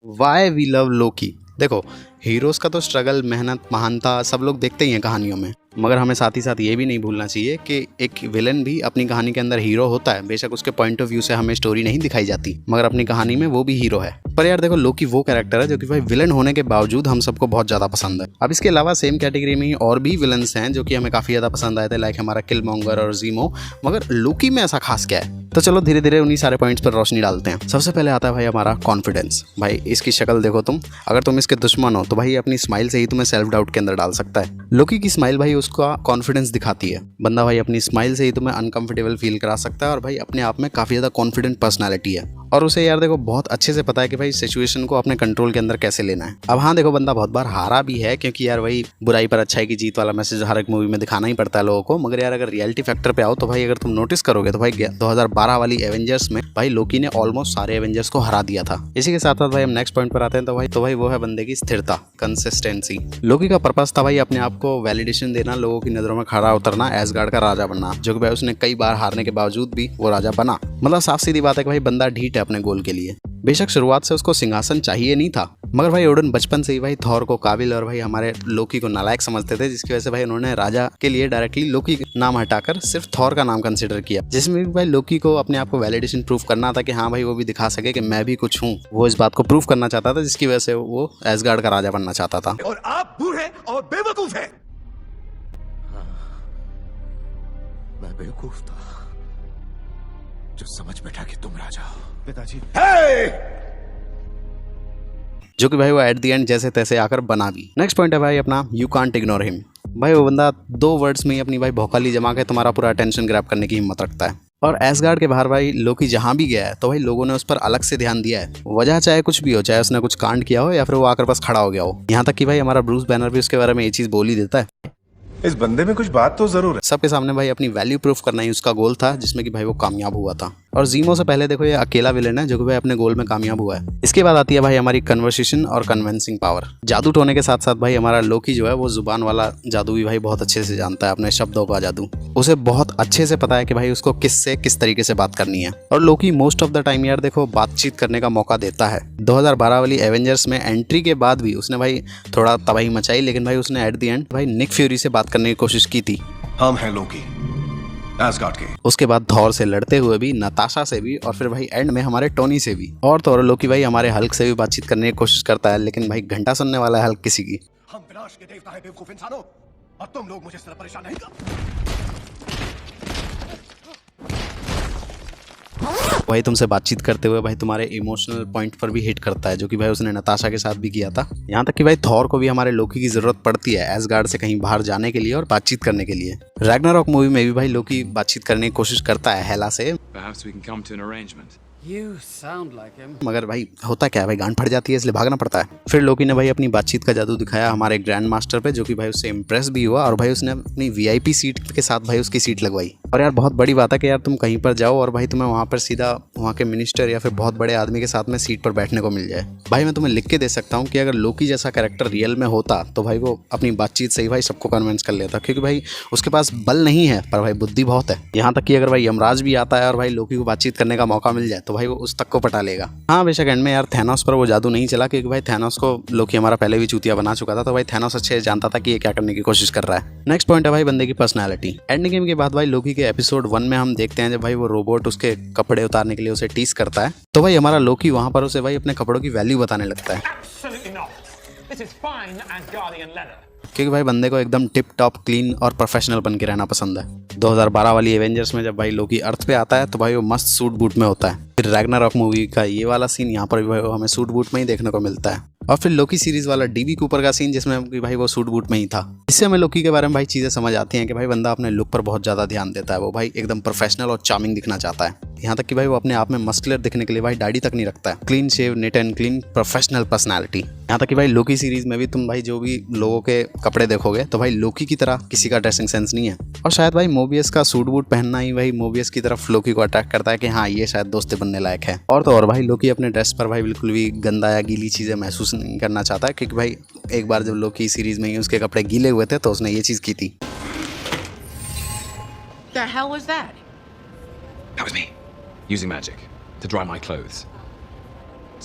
Why we love लोकी। देखो, heroes का तो स्ट्रगल, मेहनत, महानता सब लोग देखते ही हैं कहानियों में, मगर हमें साथ ही साथ ये भी नहीं भूलना चाहिए कि एक विलन भी अपनी कहानी के अंदर हीरो होता है। बेशक उसके पॉइंट ऑफ व्यू से हमें स्टोरी नहीं दिखाई जाती, मगर अपनी कहानी में वो भी हीरो है। पर यार देखो, लोकी वो कैरेक्टर है जो कि भाई विलन होने के बावजूद हम सबको बहुत ज़्यादा पसंद है। अब इसके अलावा सेम कैटेगरी में ही और भी विलन्स हैं जो कि हमें काफ़ी ज़्यादा पसंद आए थे, लाइक हमारा किलमॉन्गर और ज़ीमो। मगर लोकी में ऐसा खास क्या है? तो चलो धीरे धीरे उन्हीं सारे पॉइंट्स पर रोशनी डालते हैं। सबसे पहले आता है भाई हमारा कॉन्फिडेंस। भाई इसकी शक्ल देखो तुम, अगर तुम इसके दुश्मन हो तो भाई अपनी स्माइल से ही तुम्हें सेल्फ डाउट के अंदर डाल सकता है। लोकी की स्माइल भाई उसका कॉन्फिडेंस दिखाती है। बंदा भाई अपनी स्माइल से ही तुम्हें अनकंफर्टेबल फील करा सकता है, और भाई अपने आप में काफ़ी ज़्यादा कॉन्फिडेंट पर्सनैलिटी है, और उसे यार देखो बहुत अच्छे से पता है कि भाई सिचुएशन को अपने कंट्रोल के अंदर कैसे लेना है। अब हाँ देखो, बंदा बहुत बार हारा भी है, क्योंकि यार वही बुराई पर अच्छाई की जीत वाला मैसेज हर एक मूवी में दिखाना ही पड़ता है लोगों को। मगर यार अगर रियलिटी फैक्टर पे आओ तो भाई अगर तुम नोटिस करोगे तो भाई 2012 वाली एवेंजर्स में भाई लोकी ने ऑलमोस्ट सारे एवेंजर्स को हरा दिया था। इसी के साथ साथ भाई हम नेक्स्ट पॉइंट पर आते हैं, तो भाई वो है बंदे की स्थिरता, कंसिस्टेंसी। लोकी का पर्पस था भाई अपने आप को वैलिडेशन देना, लोगों की नजरों में खड़ा उतरना, एसगार्ड का राजा बनना, जो कि भाई उसने कई बार हारने के बावजूद भी वो राजा बना। मतलब साफ सीधी बात है कि भाई बंदा ढीठ है अपने गोल के लिए। बेशक शुरुआत से उसको सिंहासन चाहिए नहीं था, मगर भाई ओडन बचपन से ही भाई थॉर को काबिल और भाई हमारे लोकी को नालायक समझते थे, जिसकी वजह से भाई उन्होंने राजा के लिए डायरेक्टली लोकी नाम हटाकर सिर्फ थॉर का नाम कंसिडर किया, जिसमें भी भाई लोकी को अपने आप को वैलिडेशन प्रूफ करना था कि हाँ भाई वो भी दिखा सके कि मैं भी कुछ हूँ। वो इस बात को प्रूफ करना चाहता था, जिसकी वजह से वो एसगार्ड का राजा बनना चाहता था। और आप बूढ़े और बेवकूफ हैं। मैं बेवकूफ था जो समझ बैठा कि तुम राजा हो। पिताजी जो कि भाई वो एट द एंड जैसे तैसे आकर बना भी। नेक्स्ट पॉइंट है भाई अपना, यू कांट इग्नोर हिम। भाई वो बंदा 2 वर्ड्स में ही अपनी भाई भौकाली जमा के तुम्हारा पूरा अटेंशन ग्रैब करने की हिम्मत रखता है। और एसगार्ड के बाहर भाई लोकी जहां भी गया है तो भाई लोगों ने उस पर अलग से ध्यान दिया है, वजह चाहे कुछ भी हो, चाहे उसने कुछ कांड किया हो या फिर वो आकर बस खड़ा हो गया हो। यहाँ तक कि भाई हमारा ब्रूस बैनर भी उसके बारे में ये चीज बोल ही देता है। इस बंदे में कुछ बात तो जरूर है। सबके सामने भाई अपनी वैल्यू प्रूफ करना ही उसका गोल था, जिसमें कि भाई वो कामयाब हुआ था। और जीमो से पहले देखो ये अकेला विलेन है जो कि भाई अपने गोल में कामयाब हुआ है। इसके बाद आती है भाई हमारी कन्वर्सेशन और कन्विंसिंग पावर। जादू टोने के साथ साथ भाई हमारा लोकी जो है वो जुबान वाला जादू भी भाई बहुत अच्छे से जानता है, अपने शब्दों का जादू। उसे बहुत अच्छे से पता है कि भाई उसको किससे किस तरीके से बात करनी है। और लोकी मोस्ट ऑफ द टाइम यार देखो बातचीत करने का मौका देता है। 2012 वाली एवेंजर्स में एंट्री के बाद भी उसने भाई थोड़ा तबाही मचाई, लेकिन भाई उसने एट द एंड भाई निक फ्यूरी से बात करने की कोशिश की थी। हम हैं लोकी, एसगार्ड के। उसके बाद थॉर से लड़ते हुए भी, नताशा से भी, और फिर भाई एंड में हमारे टोनी से भी। और तो और लोकी भाई हमारे हल्क से भी बातचीत करने की कोशिश करता है, लेकिन भाई घंटा सुनने वाला है हल्क किसी की। हम विनाश के देवता हैं बेवकूफ इंसानों, और तुम लोग मुझे इस तरह परेशान नहीं कर। भाई तुमसे बातचीत करते हुए भाई तुम्हारे इमोशनल पॉइंट पर भी हिट करता है, जो कि भाई उसने नताशा के साथ भी किया था। यहाँ तक कि भाई थॉर को भी हमारे लोकी की जरूरत पड़ती है एसगार्ड से कहीं बाहर जाने के लिए और बातचीत करने के लिए। रैग्नारॉक मूवी में भी भाई लोकी बातचीत करने की कोशिश करता है हेला से। Perhaps we can come to an arrangement. You sound like him. मगर भाई होता क्या है, भाई गांड फट जाती है, इसलिए भागना पड़ता है। फिर लोकी ने भाई अपनी बातचीत का जादू दिखाया हमारे ग्रैंड मास्टर पे, जो कि भाई उससे इम्प्रेस भी हुआ, और भाई उसने अपनी वीआईपी सीट के साथ भाई उसकी सीट लगवाई। और यार बहुत बड़ी बात है कि यार तुम कहीं पर जाओ और भाई तुम्हें वहाँ पर सीधा वहाँ के मिनिस्टर या फिर बहुत बड़े आदमी के साथ में सीट पर बैठने को मिल जाए। भाई मैं तुम्हें लिख के दे सकता हूँ कि अगर लोकी जैसा कैरेक्टर रियल में होता तो भाई वो अपनी बातचीत से ही भाई सबको कन्विंस कर लेता, क्योंकि भाई उसके पास बल नहीं है पर भाई बुद्धि बहुत है। यहाँ तक कि अगर भाई यमराज भी आता है और भाई लोकी को बातचीत करने का मौका मिल जाए तो भाई वो उस तक को पटा लेगा। हाँ बेशक एंड में यार थैनोस पर वो जादू नहीं चला, क्योंकि भाई थैनोस को लोकी हमारा पहले भी चूतिया बना चुका था, तो भाई थैनोस अच्छे जानता था कि ये क्या करने की कोशिश कर रहा है। नेक्स्ट पॉइंट है भाई बंदे की पर्सनैलिटी। एंड गेम के बाद भाई लोकी के एपिसोड 1 में हम देखते हैं जब भाई वो रोबोट उसके कपड़े उतारने के लिए उसे टीस करता है, तो भाई हमारा लोकी वहां पर उसे भाई अपने कपड़ों की वैल्यू बताने लगता है। Absolutely not. This is fine Asgardian leather. क्योंकि भाई बंदे को एकदम टिप टॉप क्लीन और प्रोफेशनल बन के रहना पसंद है। 2012 वाली एवेंजर्स में जब भाई लोकी अर्थ पे आता है तो भाई वो मस्त सूट बूट में होता है। फिर रैग्नारॉक मूवी का ये वाला सीन यहाँ पर भी भाई हमें सूट बूट में ही देखने को मिलता है। और फिर लोकी सीरीज वाला डीबी कूपर का सीन जिसमें कि भाई वो सूट बूट में ही था। इससे हमें लोकी के बारे में भाई चीज़ें समझ आती हैं कि भाई बंदा अपने लुक पर बहुत ज़्यादा ध्यान देता है। वो भाई एकदम प्रोफेशनल और चार्मिंग दिखना चाहता है। यहाँ तक कि भाई वो अपने आप में मस्कुलर दिखने के लिए भाई दाढ़ी तक नहीं रखता है। Clean shave, neat and clean, professional personality. यहाँ तक कि भाई लोकी सीरीज में भी तुम भाई जो भी लोगों के कपड़े देखोगे तो भाई लोकी की तरह किसी का ड्रेसिंग सेंस नहीं है। और शायद भाई मोबियस का सूट बूट पहनना ही भाई मोबियस की तरफ लोकी को अट्रैक्ट करता है कि हाँ ये शायद दोस्ती बनने लायक है। और तो और भाई लोकी अपने ड्रेस पर भाई बिल्कुल भी गंदा या गीली चीज़ें महसूस नहीं करना चाहता है, क्योंकि भाई एक बार जब लोकी सीरीज में ही उसके कपड़े गीले हुए थे तो उसने ये चीज़ की थी। The hell was that? That was me, using magic to dry my clothes.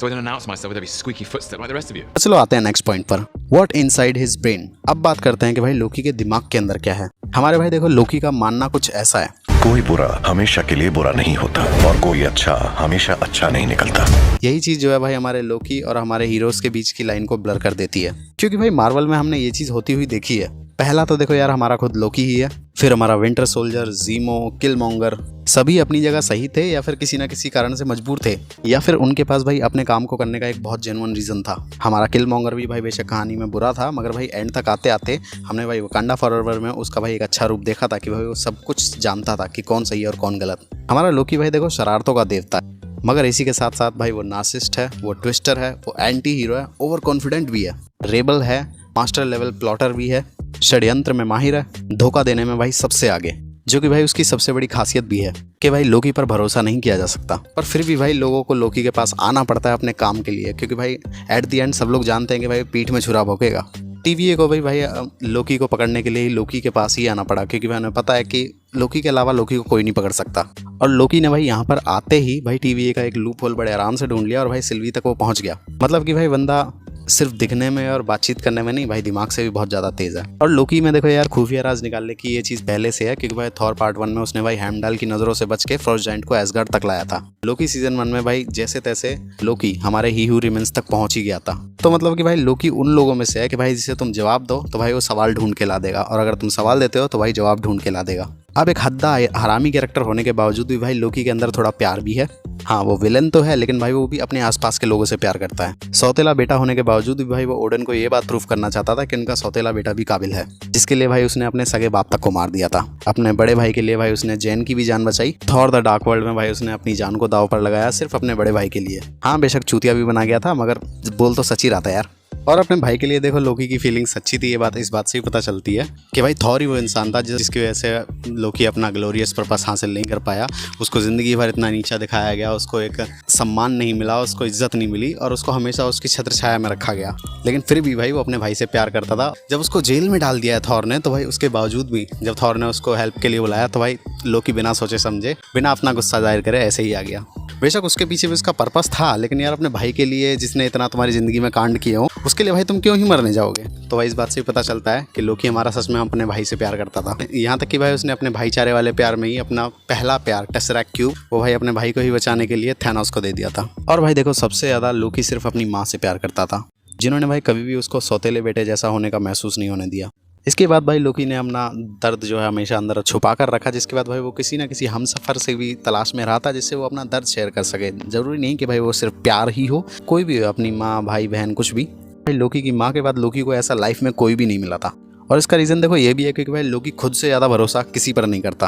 so I don't announce myself with every squeaky footstep like the rest of you. चलो आते हैं नेक्स्ट पॉइंट पर, व्हाट इनसाइड हिज ब्रेन। अब बात करते हैं कि भाई लोकी के दिमाग के अंदर क्या है। हमारे भाई देखो लोकी का मानना कुछ ऐसा है, कोई बुरा हमेशा के लिए बुरा नहीं होता और कोई अच्छा हमेशा अच्छा नहीं निकलता। यही चीज जो है भाई हमारे लोकी और हमारे हीरोज के बीच की लाइन को ब्लर कर देती है, क्योंकि भाई मार्वल में हमने ये चीज होती हुई देखी है। पहला तो देखो यार हमारा खुद लोकी ही है, फिर हमारा विंटर सोल्जर, जीमो, किलमोंगर, सभी अपनी जगह सही थे या फिर किसी ना किसी कारण से मजबूर थे, या फिर उनके पास भाई अपने काम को करने का एक बहुत जेन्युइन रीजन था। हमारा किलमोंगर भी भाई बेशक कहानी में बुरा था, मगर भाई एंड तक आते आते हमने भाई वकांडा फॉरएवर में उसका भाई एक अच्छा रूप देखा था कि भाई वो सब कुछ जानता था कि कौन सही है और कौन गलत। हमारा लोकी भाई देखो शरारतों का देवता है, मगर इसी के साथ साथ भाई वो नार्सिसिस्ट है, वो ट्विस्टर है, वो एंटी हीरो है, ओवर कॉन्फिडेंट भी है, रेबल है, मास्टर लेवल प्लॉटर भी है, षड्यंत्र में माहिर है, धोखा देने में भाई सबसे आगे, जो कि भाई उसकी सबसे बड़ी खासियत भी है कि भाई लोकी पर भरोसा नहीं किया जा सकता। पर फिर भी भाई लोगों को लोकी के पास आना पड़ता है अपने काम के लिए, क्योंकि भाई एट द एंड सब लोग जानते हैं कि भाई पीठ में छुरा भोंकेगा। टीवीए को भाई लोकी को पकड़ने के लिए ही लोकी के पास ही आना पड़ा, क्योंकि भाई उन्हें पता है कि लोकी के अलावा लोकी को कोई नहीं पकड़ सकता। और लोकी ने भाई यहाँ पर आते ही भाई टीवीए का एक लूप होल बड़े आराम से ढूंढ लिया और भाई सिल्वी तक वो पहुंच गया। मतलब कि भाई बंदा सिर्फ दिखने में और बातचीत करने में नहीं भाई दिमाग से भी बहुत ज़्यादा तेज़ है। और लोकी में देखो यार खुफिया राज निकालने की ये चीज़ पहले से है, क्योंकि भाई थॉर पार्ट 1 में उसने भाई हेमडाल की नज़रों से बच के फ्रोस्ट जायंट को एसगार्ड तक लाया था। लोकी सीजन 1 में भाई जैसे तैसे लोकी हमारे ही हू रिमेंस तक पहुंच ही गया था। तो मतलब कि भाई लोकी उन लोगों में से है कि भाई जिसे तुम जवाब दो तो भाई वो सवाल ढूंढ के ला देगा, और अगर तुम सवाल देते हो तो भाई जवाब ढूंढ के ला देगा। अब एक हद्दा हरामी कैरेक्टर होने के बावजूद भी भाई लोकी के अंदर थोड़ा प्यार भी है। हाँ वो विलन तो है, लेकिन भाई वो भी अपने आसपास के लोगों से प्यार करता है। सौतेला बेटा होने के बावजूद भी भाई वो ओडन को ये बात प्रूफ करना चाहता था कि उनका सौतेला बेटा भी काबिल है, जिसके लिए भाई उसने अपने सगे बाप तक को मार दिया था। अपने बड़े भाई के लिए भाई उसने जैन की भी जान बचाई। थॉर द डार्क वर्ल्ड में भाई उसने अपनी जान को दांव पर लगाया सिर्फ अपने बड़े भाई के लिए। हाँ बेशक चूतिया भी बना गया था, मगर बोल तो सच ही रहा था यार। और अपने भाई के लिए देखो लोकी की फीलिंग सच्ची थी, ये बात इस बात से ही पता चलती है कि भाई थॉर ही वो इंसान था जिसकी वजह से लोकी अपना ग्लोरियस पर्पस हासिल नहीं कर पाया। उसको ज़िंदगी भर इतना नीचा दिखाया गया, उसको एक सम्मान नहीं मिला, उसको इज्जत नहीं मिली, और उसको हमेशा उसकी छत्र छाया में रखा गया। लेकिन फिर भी भाई वो अपने भाई से प्यार करता था। जब उसको जेल में डाल दिया है थॉर ने, तो भाई उसके बावजूद भी जब थॉर ने उसको हेल्प के लिए बुलाया तो भाई लोकी बिना सोचे समझे, बिना अपना गुस्सा जाहिर करे ऐसे ही आ गया। बेशक उसके पीछे भी उसका पर्पस था, लेकिन यार अपने भाई के लिए जिसने इतना तुम्हारी ज़िंदगी में कांड किए हो, उसके लिए भाई तुम क्यों ही मरने जाओगे। तो भाई इस बात से भी पता चलता है कि लोकी हमारा सच में अपने भाई से प्यार करता था। यहाँ तक कि भाई उसने अपने भाईचारे वाले प्यार में ही अपना पहला प्यार टेसरैक्ट क्यूब वो भाई अपने भाई को ही बचाने के लिए थैनोस को दे दिया था। और भाई देखो सबसे ज़्यादा लोकी सिर्फ अपनी माँ से प्यार करता था, जिन्होंने भाई कभी भी उसको सौतेले बेटे जैसा होने का महसूस नहीं होने दिया। इसके बाद भाई लोकी ने अपना दर्द जो है हमेशा अंदर छुपा कर रखा, जिसके बाद भाई वो किसी ना किसी हमसफ़र से भी तलाश में रहा था जिससे वो अपना दर्द शेयर कर सके। ज़रूरी नहीं कि भाई वो सिर्फ प्यार ही हो, कोई भी हो, अपनी माँ भाई बहन कुछ भी। भाई लोकी की माँ के बाद लोकी को ऐसा लाइफ में कोई भी नहीं मिला था, और इसका रीज़न देखो ये भी है क्योंकि भाई लोकी खुद से ज़्यादा भरोसा किसी पर नहीं करता,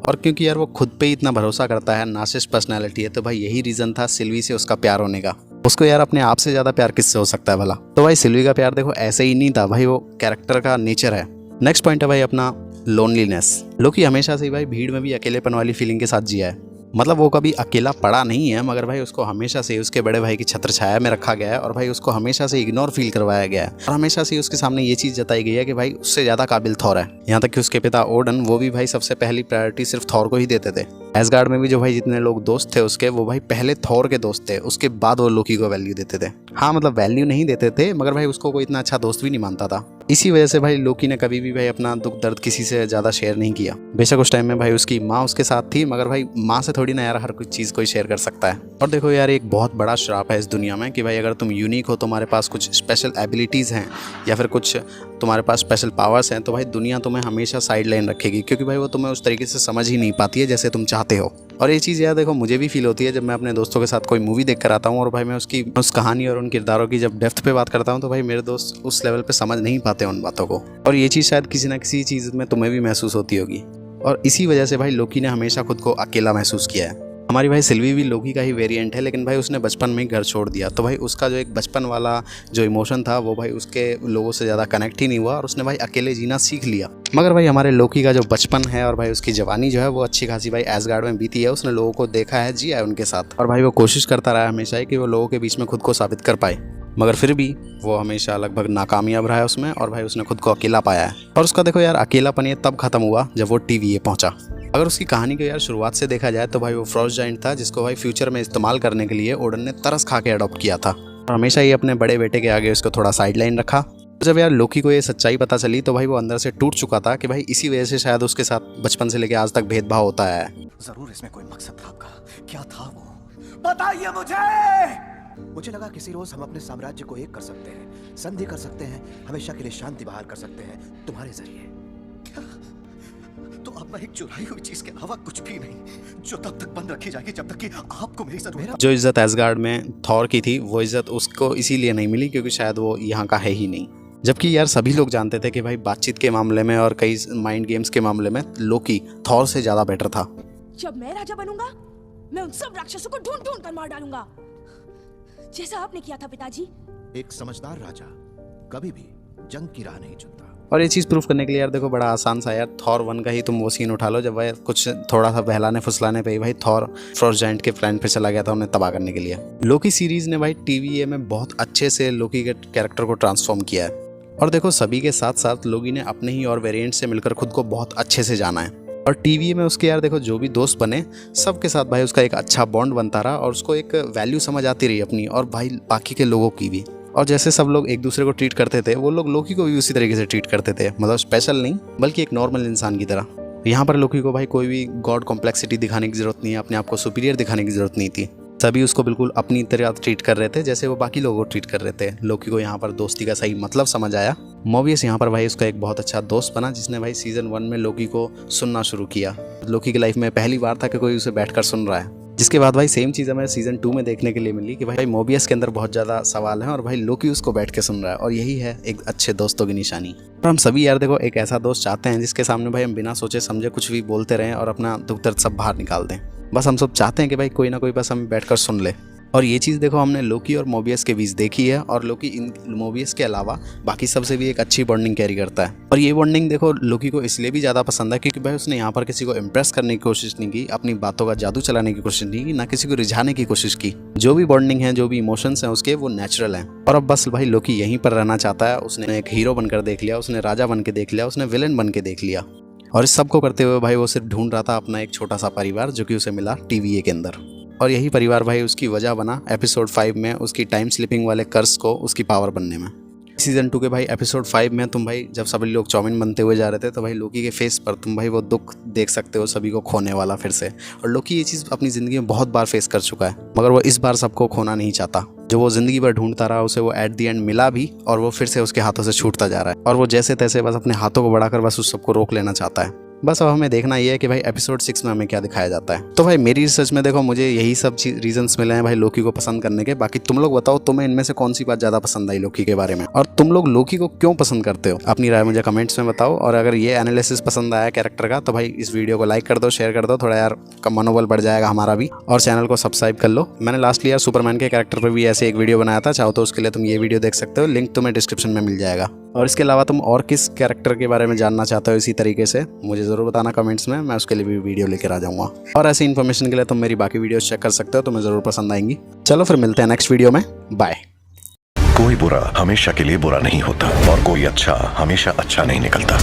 और क्योंकि यार वो खुद पे ही इतना भरोसा करता है, नार्सिसिस्ट पर्सनैलिटी है, तो भाई यही रीज़न था सिल्वी से उसका प्यार होने का। उसको यार अपने आप से ज़्यादा प्यार किससे हो सकता है भला। तो भाई सिल्वी का प्यार देखो ऐसे ही नहीं था, भाई वो कैरेक्टर का नेचर है। नेक्स्ट पॉइंट है भाई अपना लोनलीनेस। लोकी हमेशा से भाई भीड़ में भी अकेलेपन वाली फीलिंग के साथ जिया है। मतलब वो कभी अकेला पड़ा नहीं है, मगर भाई उसको हमेशा से उसके बड़े भाई की छत्र छाया में रखा गया है, और भाई उसको हमेशा से इग्नोर फील करवाया गया है, और हमेशा से उसके सामने ये चीज़ जताई गई है कि भाई उससे ज़्यादा काबिल थॉर है। यहाँ तक कि उसके पिता ओडन वो भी भाई सबसे पहली प्रायोरिटी सिर्फ थॉर को ही देते थे। एसगार्ड में भी जो भाई जितने लोग दोस्त थे उसके, वो भाई पहले थॉर के दोस्त थे, उसके बाद वो लोकी को वैल्यू देते थे। हाँ मतलब वैल्यू नहीं देते थे, मगर भाई उसको कोई इतना अच्छा दोस्त भी नहीं मानता था। इसी वजह से भाई लोकी ने कभी भी भाई अपना दुख दर्द किसी से ज़्यादा शेयर नहीं किया। बेशक उस टाइम में भाई उसकी माँ उसके साथ थी, मगर भाई माँ से थोड़ी ना यार हर कोई चीज़ कोई शेयर कर सकता है। और देखो यार एक बहुत बड़ा श्राप है इस दुनिया में कि भाई अगर तुम यूनिक हो, तुम्हारे पास कुछ स्पेशल एबिलिटीज़ हैं या फिर कुछ तुम्हारे पास स्पेशल पावर्स हैं, तो भाई दुनिया तुम्हें हमेशा साइड लाइन रखेगी, क्योंकि भाई वो तुम्हें उस तरीके से समझ ही नहीं पाती है जैसे तुम चाहते हो। और ये चीज़ यार देखो मुझे भी फील होती है जब मैं अपने दोस्तों के साथ कोई मूवी देख कर आता हूँ, और भाई मैं उसकी उस कहानी और उन किरदारों की जब डेप्थ पे बात करता हूँ, तो भाई मेरे दोस्त उस लेवल पे समझ नहीं पाते उन बातों को। और ये चीज़ शायद किसी ना किसी चीज़ में तुम्हें भी महसूस होती होगी, और इसी वजह से भाई लोकी ने हमेशा खुद को अकेला महसूस किया है। हमारी भाई सिल्वी भी लोकी का ही वेरिएंट है, लेकिन भाई उसने बचपन में ही घर छोड़ दिया, तो भाई उसका जो एक बचपन वाला जो इमोशन था वो भाई उसके लोगों से ज़्यादा कनेक्ट ही नहीं हुआ, और उसने भाई अकेले जीना सीख लिया। मगर भाई हमारे लोकी का जो बचपन है और भाई उसकी जवानी जो है वो अच्छी खासी भाई एसगार्ड में बीती है। उसने लोगों को देखा है, जिया है उनके साथ, और भाई वो कोशिश करता रहा हमेशा ही कि वो लोगों के बीच में खुद को साबित कर पाए, मगर फिर भी वो हमेशा लगभग नाकामयाब रहा है उसमें, और भाई उसने खुद को अकेला पाया है। और उसका देखो यार अकेलापन ये तब खत्म हुआ जब वो टीवीए पहुंचा। अगर उसकी कहानी को यार शुरुआत से देखा जाए तो भाई वो फ्रॉस्ट जाइंट था जिसको भाई फ्यूचर में इस्तेमाल करने के लिए ओडन ने तरस खा के अडॉप्ट किया था और हमेशा ही अपने बड़े बेटे के आगे उसको थोड़ा साइड लाइन रखा। जब यार लोकी को ये सच्चाई पता चली तो भाई वो अंदर से टूट चुका था कि भाई इसी वजह से शायद उसके साथ बचपन से लेके आज तक भेदभाव होता है। जरूर इसमें कोई मकसद था आपका। क्या था वो? बताइए मुझे। मुझे लगा किसी रोज हम अपने साम्राज्य को एक कर सकते हैं, संधि कर सकते हैं, हमेशा के लिए शांति बहाल कर सकते हैं तुम्हारे जरिए। क्या? तो अब मैं एक चुराई हुई चीज के अलावा कुछ भी नहीं, जो तब तक बंद रखी जाएगी जब तक कि आपको मेरी जरूरत। जो इज्जत एसगार्ड में थॉर की थी वो इज्जत उसको इसीलिए नहीं मिली क्योंकि शायद वो यहाँ का है ही नहीं। जबकि यार सभी लोग जानते थे कि भाई बातचीत के मामले में और कई माइंड गेम्स के मामले में लोकी थॉर से ज्यादा बेटर था। जब मैं राजा बनूंगा मैं उन सब राक्षसों को ढूंढ ढूंढ कर मार डालूंगा, जैसा आपने किया था पिताजी। एक समझदार राजा कभी भी जंग की राह नहीं चुनता। और ये चीज़ प्रूफ करने के लिए यार देखो बड़ा आसान सा यार थॉर 1 का ही तुम वो सीन उठा लो जब भाई कुछ थोड़ा सा बहलाने फुसलाने पे ही भाई थॉर फ्रॉस्ट जाइंट के प्लान पे चला गया था उन्हें तबाह करने के लिए। लोकी सीरीज ने भाई टीवीए में बहुत अच्छे से लोकी के कैरेक्टर को ट्रांसफॉर्म किया है और देखो सभी के साथ साथ लोकी ने अपने ही और वेरिएंट से मिलकर खुद को बहुत अच्छे से जाना है और टीवीए में उसके यार देखो जो भी दोस्त बने सबके साथ भाई उसका एक अच्छा बॉन्ड बनता रहा और उसको एक वैल्यू समझ आती रही अपनी और भाई बाकी के लोगों की भी। और जैसे सब लोग एक दूसरे को ट्रीट करते थे वो लोग लोकी को भी उसी तरीके से ट्रीट करते थे, मतलब स्पेशल नहीं बल्कि एक नॉर्मल इंसान की तरह। यहाँ पर लोकी को भाई कोई भी गॉड कॉम्प्लेक्सिटी दिखाने की जरूरत नहीं है, अपने आप को सुपीरियर दिखाने की जरूरत नहीं थी। सभी उसको बिल्कुल अपनी तरह ट्रीट कर रहे थे जैसे वो बाकी लोगों को ट्रीट कर रहे थे। लोकी को यहाँ पर दोस्ती का सही मतलब समझ आया। मोबियस यहाँ पर भाई उसका एक बहुत अच्छा दोस्त बना जिसने भाई सीजन 1 में लोकी को सुनना शुरू किया। लोकी की लाइफ में पहली बार था कि कोई उसे बैठकर सुन रहा है, जिसके बाद भाई सेम चीज़ हमें सीजन 2 में देखने के लिए मिली कि भाई मोबियस के अंदर बहुत ज़्यादा सवाल हैं और भाई लोकी उसको बैठ के सुन रहा है और यही है एक अच्छे दोस्तों की निशानी। और हम सभी यार देखो एक ऐसा दोस्त चाहते हैं जिसके सामने भाई हम बिना सोचे समझे कुछ भी बोलते रहें और अपना दुख दर्द सब बाहर निकाल दें। बस हम सब चाहते हैं कि भाई कोई ना कोई बस हमें बैठकर सुन ले और ये चीज़ देखो हमने लोकी और मोबियस के बीच देखी है और लोकी इन मोबियस के अलावा बाकी सबसे भी एक अच्छी बॉन्डिंग कैरी करता है। और ये बॉन्डिंग देखो लोकी को इसलिए भी ज़्यादा पसंद है क्योंकि भाई उसने यहाँ पर किसी को इम्प्रेस करने की कोशिश नहीं की, अपनी बातों का जादू चलाने की कोशिश नहीं की, ना किसी को रिझाने की कोशिश की। जो भी बॉन्डिंग है, जो भी इमोशंस हैं उसके, वो नेचुरल हैं। और अब बस भाई लोकी यहीं पर रहना चाहता है। उसने एक हीरो बनकर देख लिया, उसने राजा बन के देख लिया, उसने विलेन बन के देख लिया और इस सब को करते हुए भाई वो सिर्फ ढूंढ रहा था अपना एक छोटा सा परिवार जो कि उसे मिला टीवीए के अंदर। और यही परिवार भाई उसकी वजह बना एपिसोड 5 में उसकी टाइम स्लिपिंग वाले कर्स को उसकी पावर बनने में। सीजन 2 के भाई एपिसोड 5 में तुम भाई जब सभी लोग चाउमीन बनते हुए जा रहे थे तो भाई लोकी के फेस पर तुम भाई वो दुख देख सकते हो सभी को खोने वाला फिर से। और लोकी ये चीज़ अपनी ज़िंदगी में बहुत बार फेस कर चुका है मगर वो इस बार सबको खोना नहीं चाहता। जो वो ज़िंदगी भर ढूंढता रहा उसे वो एट दी एंड मिला भी और वो फिर से उसके हाथों से छूटता जा रहा है और वो जैसे तैसे बस अपने हाथों को बढ़ाकर बस उस सबको रोक लेना चाहता है। बस अब हमें देखना ये है कि भाई एपिसोड 6 में हमें क्या दिखाया जाता है। तो भाई मेरी रिसर्च में देखो मुझे यही सब रीजंस मिले हैं भाई लोकी को पसंद करने के। बाकी तुम लोग बताओ तुम्हें इनमें से कौन सी बात ज़्यादा पसंद आई लोकी के बारे में और तुम लोग लोकी को क्यों पसंद करते हो, अपनी राय मुझे कमेंट्स में बताओ। और अगर ये एनालिसिस पसंद आया कैरेक्टर का तो भाई इस वीडियो को लाइक कर दो, शेयर कर दो, थोड़ा यार कम मनोबल बढ़ जाएगा हमारा भी। और चैनल को सब्सक्राइब कर लो। मैंने लास्टली यार सुपरमैन के कैरेक्टर पर भी ऐसे एक वीडियो बनाया था, चाहो तो उसके लिए तुम ये वीडियो देख सकते हो, लिंक तुम्हें डिस्क्रिप्शन में मिल जाएगा। और इसके अलावा तुम और किस कैरेक्टर के बारे में जानना चाहते हो इसी तरीके से मुझे ज़रूर बताना कमेंट्स में, मैं उसके लिए भी वीडियो लेकर आ जाऊँगा। और ऐसी इन्फॉर्मेशन के लिए तुम मेरी बाकी वीडियोस चेक कर सकते हो, तुम्हें ज़रूर पसंद आएंगी। चलो फिर मिलते हैं नेक्स्ट वीडियो में, बाय। कोई बुरा हमेशा के लिए बुरा नहीं होता और कोई अच्छा हमेशा अच्छा नहीं निकलता।